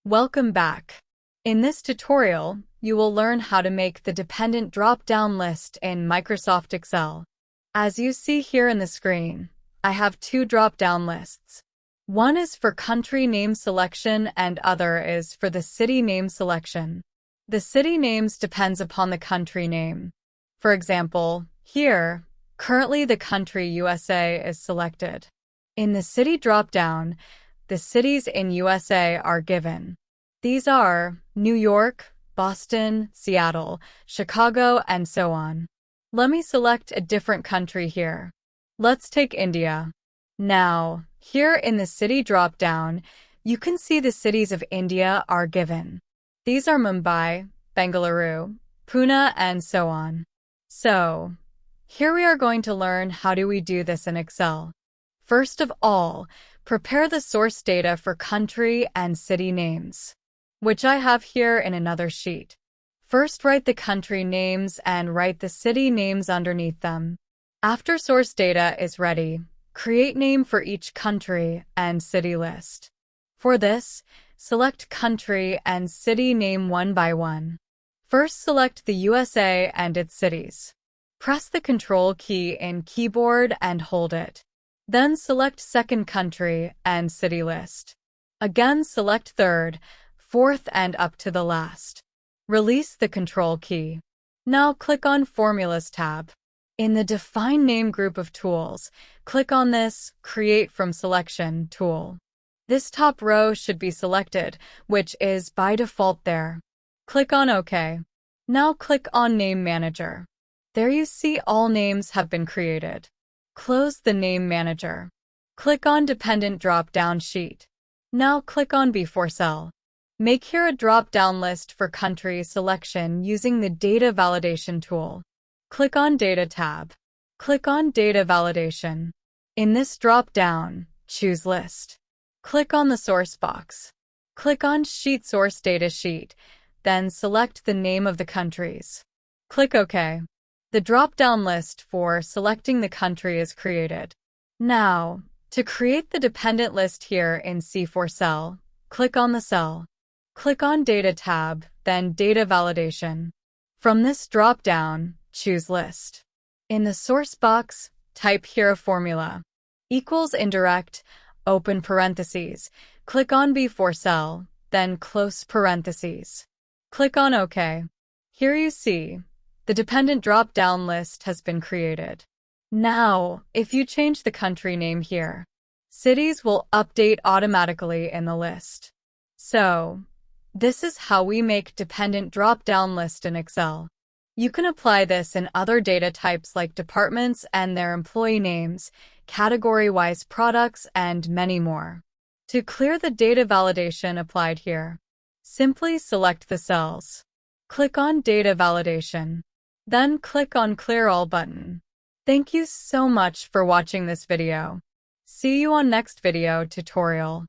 Welcome back. In this tutorial, you will learn how to make the dependent drop-down list in Microsoft Excel. As you see here in the screen, I have two drop-down lists. One is for country name selection and other is for the city name selection. The city names depends upon the country name. For example, here, currently the country USA is selected. In the city drop-down, the cities in USA are given. These are New York, Boston, Seattle, Chicago, and so on. Let me select a different country here. Let's take India. Now, here in the city drop-down, you can see the cities of India are given. These are Mumbai, Bengaluru, Pune, and so on. So, here we are going to learn how do we do this in Excel. First of all, prepare the source data for country and city names, which I have here in another sheet. First, write the country names and write the city names underneath them. After source data is ready, create name for each country and city list. For this, select country and city name one by one. First, select the USA and its cities. Press the Control key in keyboard and hold it. Then select second country and city list. Again, select third, fourth, and up to the last. Release the Control key. Now click on Formulas tab. In the Define Name group of tools, click on this Create from Selection tool. This top row should be selected, which is by default there. Click on OK. Now click on Name Manager. There you see all names have been created. Close the Name Manager. Click on Dependent drop-down sheet. Now click on B4 cell. Make here a drop-down list for country selection using the Data Validation tool. Click on Data tab. Click on Data Validation. In this drop-down, choose List. Click on the source box. Click on Sheet Source Data Sheet, then select the name of the countries. Click OK. The drop-down list for selecting the country is created. Now, to create the dependent list here in C4 cell, click on the cell. Click on Data tab, then Data Validation. From this drop-down, choose List. In the source box, type here a formula. Equals indirect, open parentheses. Click on B4 cell, then close parentheses. Click on OK. Here you see, the dependent drop-down list has been created. Now, if you change the country name here, cities will update automatically in the list. So, this is how we make dependent drop-down list in Excel. You can apply this in other data types like departments and their employee names, category-wise products, and many more. To clear the data validation applied here, simply select the cells. Click on Data Validation. Then click on Clear All button. Thank you so much for watching this video. See you on next video tutorial.